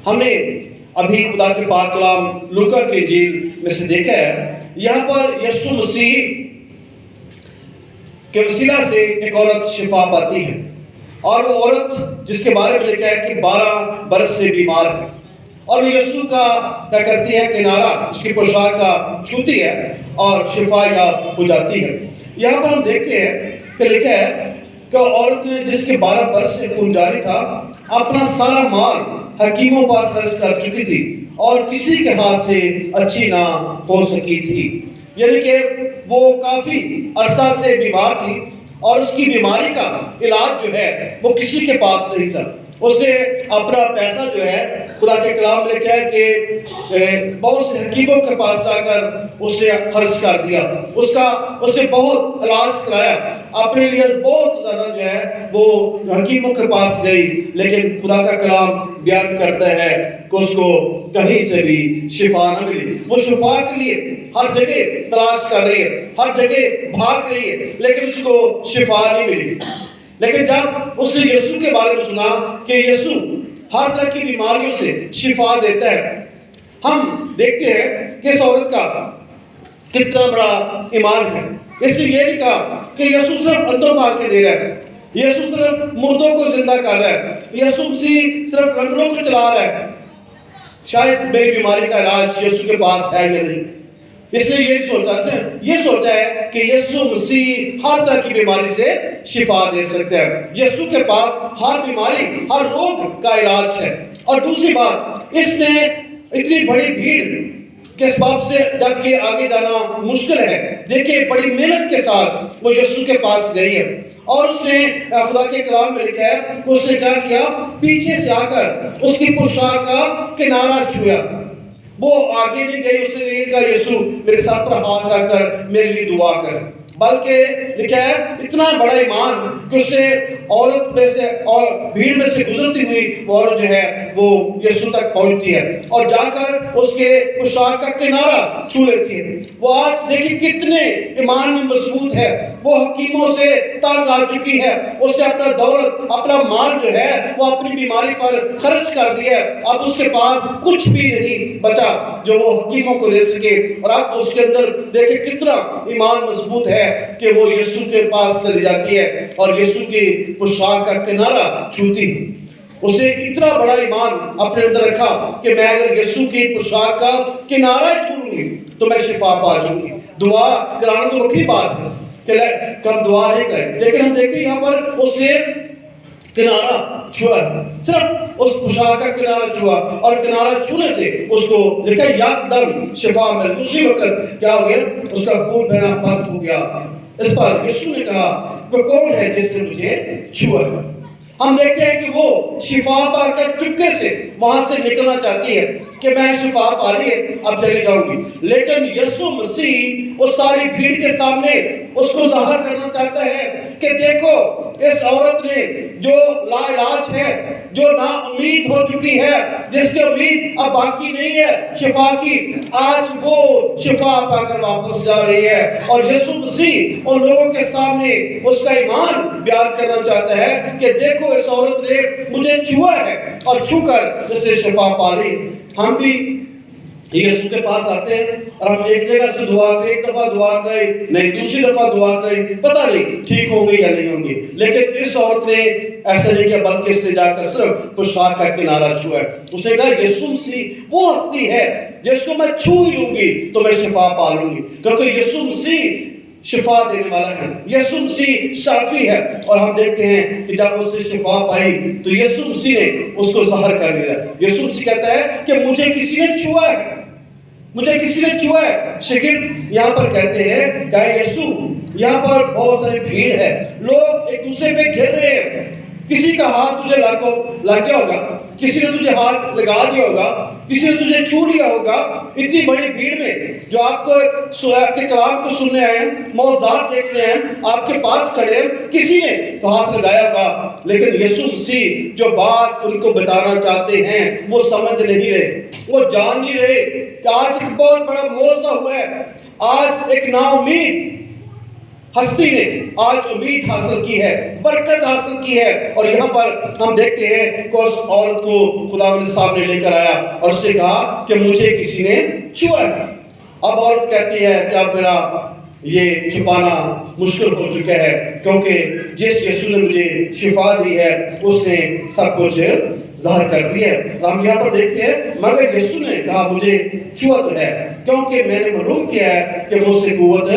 ہم نے ابھی خدا کے پاک کلام لوکا کے انجیل میں سے دیکھا ہے، یہاں پر یسوع مسیح کے وسیلہ سے ایک عورت شفا پاتی ہے، اور وہ عورت جس کے بارے میں لکھا ہے کہ 12 برس سے بیمار ہے، اور وہ یسوع کا کیا کرتی ہے، کنارہ اس کی پوشاک کا چھوتی ہے اور شفا یاب ہو جاتی ہے۔ یہاں پر ہم دیکھتے ہیں کہ لکھا ہے کہ عورت نے جس کے 12 برس سے خون جاری تھا، اپنا سارا مال حکیموں پر خرچ کر چکی تھی اور کسی کے ہاتھ سے اچھی نہ ہو سکی تھی۔ یعنی کہ وہ کافی عرصہ سے بیمار تھی اور اس کی بیماری کا علاج جو ہے وہ کسی کے پاس نہیں تھا۔ اس نے اپنا پیسہ جو ہے، خدا کے کلام میں لکھا ہے کہ بہت سے حکیموں کے پاس جا کر اسے خرچ کر دیا، اس نے بہت علاج کرایا، اپنے لیے بہت زیادہ جو ہے وہ حکیموں کے پاس گئی، لیکن خدا کا کلام بیان کرتا ہے کہ اس کو کہیں سے بھی شفا نہ ملی۔ وہ شفا کے لیے ہر جگہ تلاش کر رہی ہے، ہر جگہ بھاگ رہی ہے، لیکن اس کو شفا نہیں ملی۔ لیکن جب اس نے یسوع کے بارے میں سنا کہ یسوع ہر طرح کی بیماریوں سے شفا دیتا ہے، ہم دیکھتے ہیں کہ اس عورت کا کتنا بڑا ایمان ہے۔ اس نے یہ نہیں کہا کہ یسوع صرف اندھوں کو آنکھیں دے رہا ہے، یسوع صرف مردوں کو زندہ کر رہا ہے، یسوع مسیح صرف لنگڑوں کو چلا رہا ہے، شاید میری بیماری کا علاج یسوع کے پاس ہے یا نہیں۔ اس نے یہ نہیں سوچا، اس نے یہ سوچا ہے کہ یسوع مسیح ہر طرح کی بیماری سے شفا دے سکتے ہیں، یسوع کے پاس ہر بیماری، ہر روگ کا علاج ہے۔ اور دوسری بات، اس نے اتنی بڑی بھیڑ کے اسباب سے جبکہ آگے جانا مشکل ہے، دیکھیں بڑی محنت کے ساتھ وہ یسوع کے پاس گئی ہے، اور اس نے خدا کے کلام میں لکھا ہے کہ اس نے کیا کیا، پیچھے سے آ کر اس کی پوشاک کا کنارہ چھویا۔ وہ آگے نہیں گئی، اس نے یہ کہا یسوع میرے سر پر ہاتھ رکھ کر میرے لیے دعا کر، بلکہ لکھا ہے اتنا بڑا ایمان کہ اس نے عورت میں سے اور بھیڑ میں سے گزرتی ہوئی وہ عورت جو ہے وہ یسوع تک پہنچتی ہے اور جا کر اس کے پوشاک کا کنارہ چھو لیتی ہے۔ وہ آج دیکھیں کتنے ایمان میں مضبوط ہے، وہ حکیموں سے تنگ آ چکی ہے، اس نے اپنا دولت، اپنا مال جو ہے وہ اپنی بیماری پر خرچ کر دیا ہے، اب اس کے پاس کچھ بھی نہیں بچا جو وہ حکیموں کو دے سکے، اور اب اس کے اندر دیکھیں کتنا ایمان مضبوط ہے کہ وہ یسوع کے پاس چلی جاتی ہے اور یسوع کی پوشاک کا کنارہ چھوتی ہے۔ اسے اتنا بڑا ایمان اپنے اندر رکھا کہ میں اگر یسوع کی پوشاک کا کنارہ چھو لوں گی تو میں شفا پا جاؤں گی۔ دعا کرانا تو وقتی بات ہے کہ کم دعا نہیں کریں، لیکن ہم دیکھتے ہیں یہاں پر اس نے کنارہ چھوا، صرف اس پوشاک کا کنارہ چھوا، اور کنارہ چھونے سے اس کو لکھا یکدم شفا مل، اسی وقت کیا ہو گیا، اس کا خون بہنا بند ہو گیا۔ اس پر یسوع نے کہا وہ کون ہے جس نے مجھے چھوا؟ ہم دیکھتے ہیں کہ وہ شفا پا کر چپکے سے وہاں سے نکلنا چاہتی ہے کہ میں شفا پا لی ہے اب چلی جاؤں گی، لیکن یسوع مسیح اس ساری بھیڑ کے سامنے اس کو ظاہر کرنا چاہتا ہے کہ دیکھو اس عورت نے جو لا علاج ہے، جو نا امید ہو چکی ہے، جس کی امید اب باقی نہیں ہے شفا کی، آج وہ شفا پا کر واپس جا رہی ہے، اور یسوع مسیح ان لوگوں کے سامنے اس کا ایمان بیان کرنا چاہتا ہے کہ دیکھو اس عورت نے مجھے چھوا ہے اور چھو کر اس سے شفا پا لی۔ ہم بھی یسوع کے پاس آتے ہیں اور ہم ایک جگہ سے دعا کریں، ایک دفعہ دعا کریں، نہیں دوسری دفعہ دعا کریں، پتہ نہیں ٹھیک ہوں گی یا نہیں ہوں گی، لیکن اس عورت نے ایسا نہیں کیا، بلکہ اس نے جا کر صرف پوشاک کا کنارہ چھوا ہے۔ اس نے کہا یسوع مسیح وہ ہستی ہے جس کو میں چھو ہی لوں گی تو میں شفا پا لوں گی، کیونکہ یسوع مسیح شفا دینے والا ہے، یسوع مسیح شافی ہے۔ اور ہم دیکھتے ہیں کہ جب اس نے شفا پائی تو یسوع مسیح نے اس کو ظاہر کر دیا۔ یسوع مسیح کہتا ہے کہ مجھے کسی نے چھوا ہے، مجھے کسی نے چھوا ہے۔ شاگرد یہاں پر کہتے ہیں کہ یسوع یہاں پر بہت ساری بھیڑ ہے، لوگ ایک دوسرے پہ گھر رہے ہیں، کسی کا ہاتھ تجھے لگ گیا ہوگا، کسی نے تجھے ہاتھ لگا دیا ہوگا، کسی نے تجھے چھو لیا ہوگا، اتنی بڑی بھیڑ میں جو آپ کے کلام کو سننے آئے ہیں، موعظات دیکھنے ہیں، آپ کے پاس کھڑے ہیں، کسی نے تو ہاتھ لگایا ہوگا، لیکن یسوع مسیح جو بات ان کو بتانا چاہتے ہیں وہ سمجھ نہیں رہے، وہ جان نہیں رہے کہ آج ایک بہت بڑا معجزہ ہوا ہے، آج ایک نا امید ہستی نے آج امید حاصل کی ہے، برکت حاصل کی ہے۔ اور یہاں پر ہم دیکھتے ہیں کہ اس عورت کو خدا نے سامنے لے کر آیا اور اس سے کہا کہ مجھے کسی نے چھوا ہے۔ اب عورت کہتی ہے کہ اب میرا یہ چھپانا مشکل ہو چکا ہے، کیونکہ جس یسوع نے مجھے شفا دی ہے اس نے سب کچھ ظاہر کر دیا ہے۔ ہم یہاں پر دیکھتے ہیں مگر یسوع نے کہا مجھے چھوا تو ہے، کیونکہ میں نے معلوم کیا ہے کہ مجھ سے قوت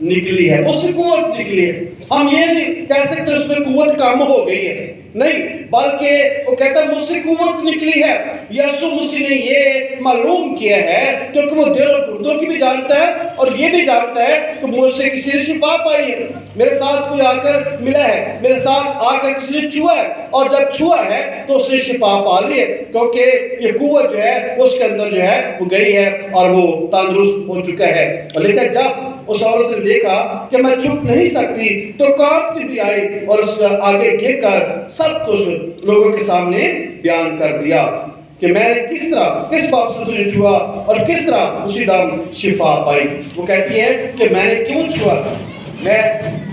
نکلی ہے، اس سے قوت نکلی ہے۔ ہم یہ نہیں کہہ سکتے اس میں قوت کم ہو گئی ہے، نہیں، بلکہ وہ کہتا ہے مجھ سے قوت نکلی ہے۔ یسوع مسیح نے یہ معلوم کیا ہے کیونکہ وہ دل اور گردوں کی بھی جانتا ہے اور یہ بھی جانتا ہے کہ مجھ سے کسی نے شفا پائی ہے، میرے ساتھ کوئی آ کر ملا ہے، میرے ساتھ آ کر کسی نے چھوا ہے، اور جب چھوا ہے تو اس نے شفا پا لی ہے، کیونکہ یہ قوت جو ہے اس کے اندر جو ہے وہ گئی ہے اور وہ تندرست ہو چکا ہے۔ لیکن جب اس عورت نے دیکھا کہ میں چھپ نہیں سکتی تو کانپتی ہوئی آئی اور اس کا آگے گر کر سب کچھ لوگوں کے سامنے بیان کر دیا کہ میں نے کس طرح کس بات سے تجھے چھوا اور کس طرح اسی دم شفا پائی۔ وہ کہتی ہے کہ میں نے کیوں چھوا؟ میں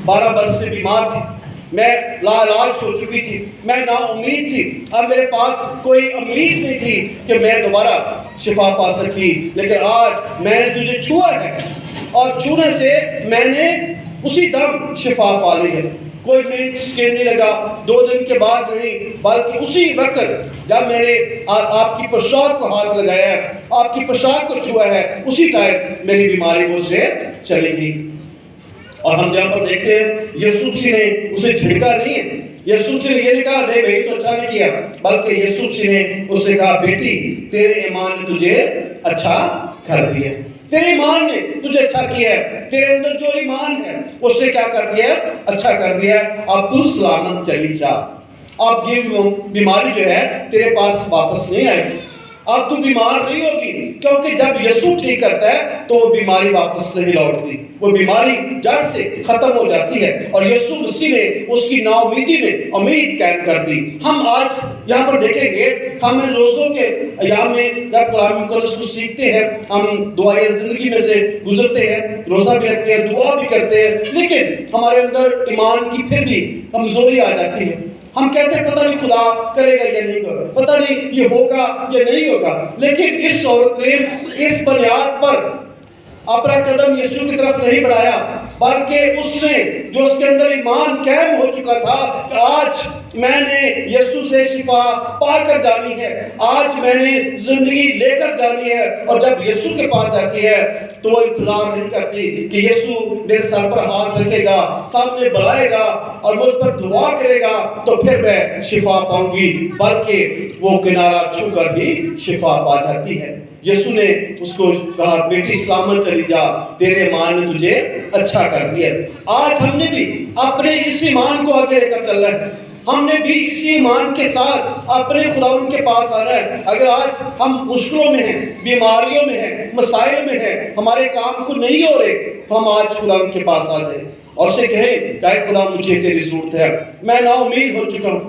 12 برس سے بیمار تھی، میں لا علاج ہو چکی تھی، میں نا امید تھی، اب میرے پاس کوئی امید نہیں تھی کہ میں دوبارہ شفا پا سکتی، لیکن آج میں نے تجھے چھوا ہے اور چھونے سے میں نے اسی دم شفا پا لی ہے۔ کوئی منٹ سیکنڈ نہیں لگا، 2 دن کے بعد نہیں، بلکہ اسی وقت جب میں نے آپ کی پوشاک کو ہاتھ لگایا ہے، آپ کی پوشاک کو چھوا ہے، اسی ٹائم میری بیماری مجھ سے چلی گئی۔ اور ہم جہاں پر دیکھتے ہیں یسوع مسیح نے اسے جھڑکا نہیں ہے، یسوع مسیح نے یہ نہیں کہا نہیں بھائی تو اچھا نہیں کیا، بلکہ یسوع مسیح نے اس سے کہا بیٹی تیرے ایمان نے تجھے اچھا کر دیا، تیرے ایمان نے تجھے اچھا کیا ہے، تیرے اندر جو ایمان ہے اس سے کیا کر دیا ہے؟ اچھا کر دیا ہے، اب تو سلامت چلی جا، اب یہ بیماری جو ہے تیرے پاس واپس نہیں آئے گی، اب تو بیمار نہیں ہوگی، کیونکہ جب یسوع ٹھیک کرتا ہے تو وہ بیماری واپس نہیں لوٹتی، وہ بیماری جڑ سے ختم ہو جاتی ہے، اور یسوع مسیح نے اس کی نا امیدی میں امید قائم کر دی۔ ہم آج یہاں پر دیکھیں گے، ہم ان روزوں کے ایام میں جب کلام مقدس کو سیکھتے ہیں، ہم دعائیں زندگی میں سے گزرتے ہیں، روزہ بھی رکھتے ہیں، دعا بھی کرتے ہیں، لیکن ہمارے اندر ایمان کی پھر بھی کمزوری آ جاتی ہے۔ ہم کہتے ہیں پتہ نہیں خدا کرے گا یا نہیں کرے، پتہ نہیں یہ ہوگا یا نہیں ہوگا، لیکن اس عورت نے اس بنیاد پر اپنا قدم یسوع کی طرف نہیں بڑھایا، بلکہ اس نے جو اس کے اندر ایمان قائم ہو چکا تھا کہ آج میں نے یسوع سے شفا پا کر جانی ہے، آج میں نے زندگی لے کر جانی ہے، اور جب یسوع کے پاس جاتی ہے تو وہ انتظار نہیں کرتی کہ یسوع میرے سر پر ہاتھ رکھے گا، سامنے بلائے گا اور مجھ پر دعا کرے گا تو پھر میں شفا پاؤں گی، بلکہ وہ کنارہ چھو کر ہی شفا پا جاتی ہے۔ یسوع نے اس کو کہا بیٹی سلامت چلی جا، تیرے ایمان نے تجھے اچھا کر دیا۔ آج ہم نے بھی اپنے اس ایمان کو آگے لے کر چلنا ہے، ہم نے بھی اسی ایمان کے ساتھ اپنے خداوند کے پاس آنا ہے۔ اگر آج ہم مشکلوں میں ہیں، بیماریوں میں ہیں، مسائل میں ہیں، ہمارے کام کو نہیں ہو رہے، تو ہم آج خداوند کے پاس آ جائیں اور اسے کہیں کہ اے خدا مجھے تیری ضرورت ہے، میں نا امید ہو چکا ہوں،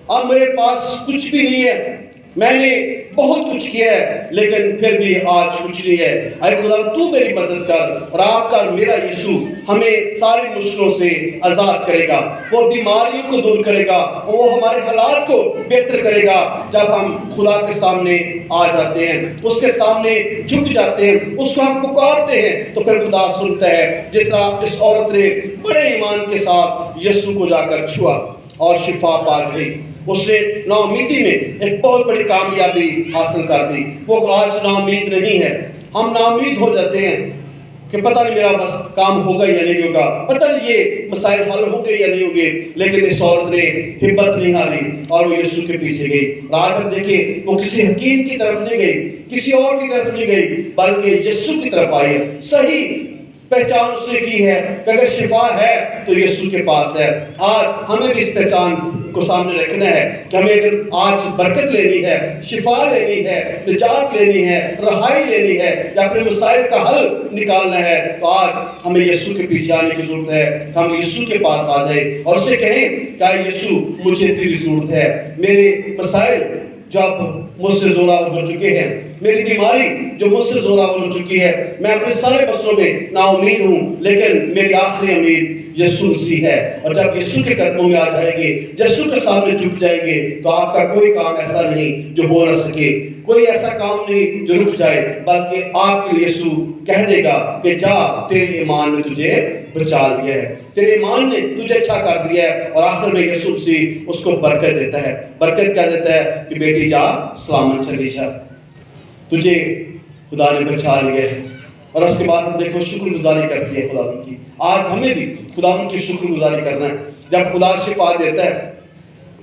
اب میرے پاس کچھ بھی نہیں ہے، میں نے بہت کچھ کیا ہے لیکن پھر بھی آج کچھ نہیں ہے، اے خدا تو میری مدد کر، اور آپ کا میرا یسوع ہمیں ساری مشکلوں سے آزاد کرے گا، وہ بیماریوں کو دور کرے گا، وہ ہمارے حالات کو بہتر کرے گا۔ جب ہم خدا کے سامنے آ جاتے ہیں، اس کے سامنے جھک جاتے ہیں، اس کو ہم پکارتے ہیں تو پھر خدا سنتا ہے، جس طرح اس عورت نے بڑے ایمان کے ساتھ یسوع کو جا کر چھوا اور شفا پا گئی۔ اس نے نا امیدی میں ایک بہت بڑی کامیابی حاصل کر دی۔ وہ آج نا امید نہیں ہے، ہم نا امید ہو جاتے ہیں کہ پتہ نہیں میرا بس کام ہوگا یا نہیں ہوگا، پتہ نہیں یہ مسائل حل ہوں گے یا نہیں ہوں گے، لیکن اس عورت نے ہمت نہیں ہاری اور وہ یسوع کے پیچھے گئی۔ اور آج ہم دیکھیں وہ کسی حکیم کی طرف نہیں گئی، کسی اور کی طرف نہیں گئی، بلکہ یسوع کی طرف آئی ہے۔ صحیح پہچان اس نے کی ہے کہ اگر شفا ہے تو یسوع کے پاس ہے۔ آج ہمیں بھی اس پہچان کو سامنے رکھنا ہے کہ ہمیں اگر آج برکت لینی ہے، شفا لینی ہے، نجات لینی ہے، رہائی لینی ہے، یا اپنے مسائل کا حل نکالنا ہے، تو آج ہمیں یسوع کے پیچھے آنے کی ضرورت ہے کہ ہم یسوع کے پاس آ جائیں اور اسے کہیں کہ یسوع مجھے تیری ضرورت ہے، میرے مسائل جب مجھ سے زوراور ہو چکے ہیں، میری بیماری جو مجھ سے زوراور ہو چکی ہے، میں اپنے سارے مسئلوں میں نا امید ہوں، لیکن میری آخری امید یسوع مسیح ہے۔ اور جب یسوع کے قدموں میں آ جائیں گے، یسوع کے سامنے جھک جائیں گے، تو آپ کا کوئی کام ایسا نہیں جو ہو نہ سکے، کوئی ایسا کام نہیں جو رک جائے، بلکہ آپ کے لیے یسوع کہہ دے گا کہ جا، تیرے ایمان نے تجھے بچا لیا ہے، تیرے ایمان نے تجھے اچھا کر دیا ہے۔ اور آخر میں یسوع مسیح اس کو برکت دیتا ہے، برکت کیا دیتا ہے کہ بیٹی جا، سلامت چلی جا، تجھے خدا نے بچا لیا ہے۔ اور اس کے بعد ہم دیکھو شکر گزاری کرتی ہے خدا کی۔ آج ہمیں بھی خدا کی شکر گزاری کرنا ہے۔ جب خدا شفا دیتا ہے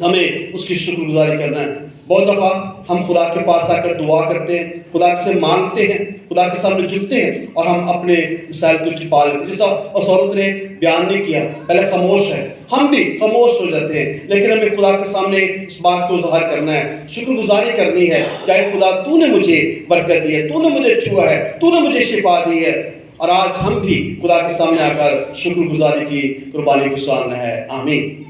ہمیں اس کی شکر گزاری کرنا ہے۔ بہت دفعہ ہم خدا کے پاس آ کر دعا کرتے ہیں، خدا سے مانگتے ہیں، خدا کے سامنے جھکتے ہیں اور ہم اپنے مسائل کو چھپا لیتے ہیں۔ جس طرح اس عورت نے بیان نہیں کیا، پہلے خاموش ہے، ہم بھی خاموش ہو جاتے ہیں، لیکن ہمیں خدا کے سامنے اس بات کو ظاہر کرنا ہے، شکر گزاری کرنی ہے کہ اے خدا تو نے مجھے برکت دی ہے، تو نے مجھے چھوا ہے، تو نے مجھے شفا دی ہے۔ اور آج ہم بھی خدا کے سامنے آ کر شکر گزاری کی قربانی گزارنا ہے۔ آمین۔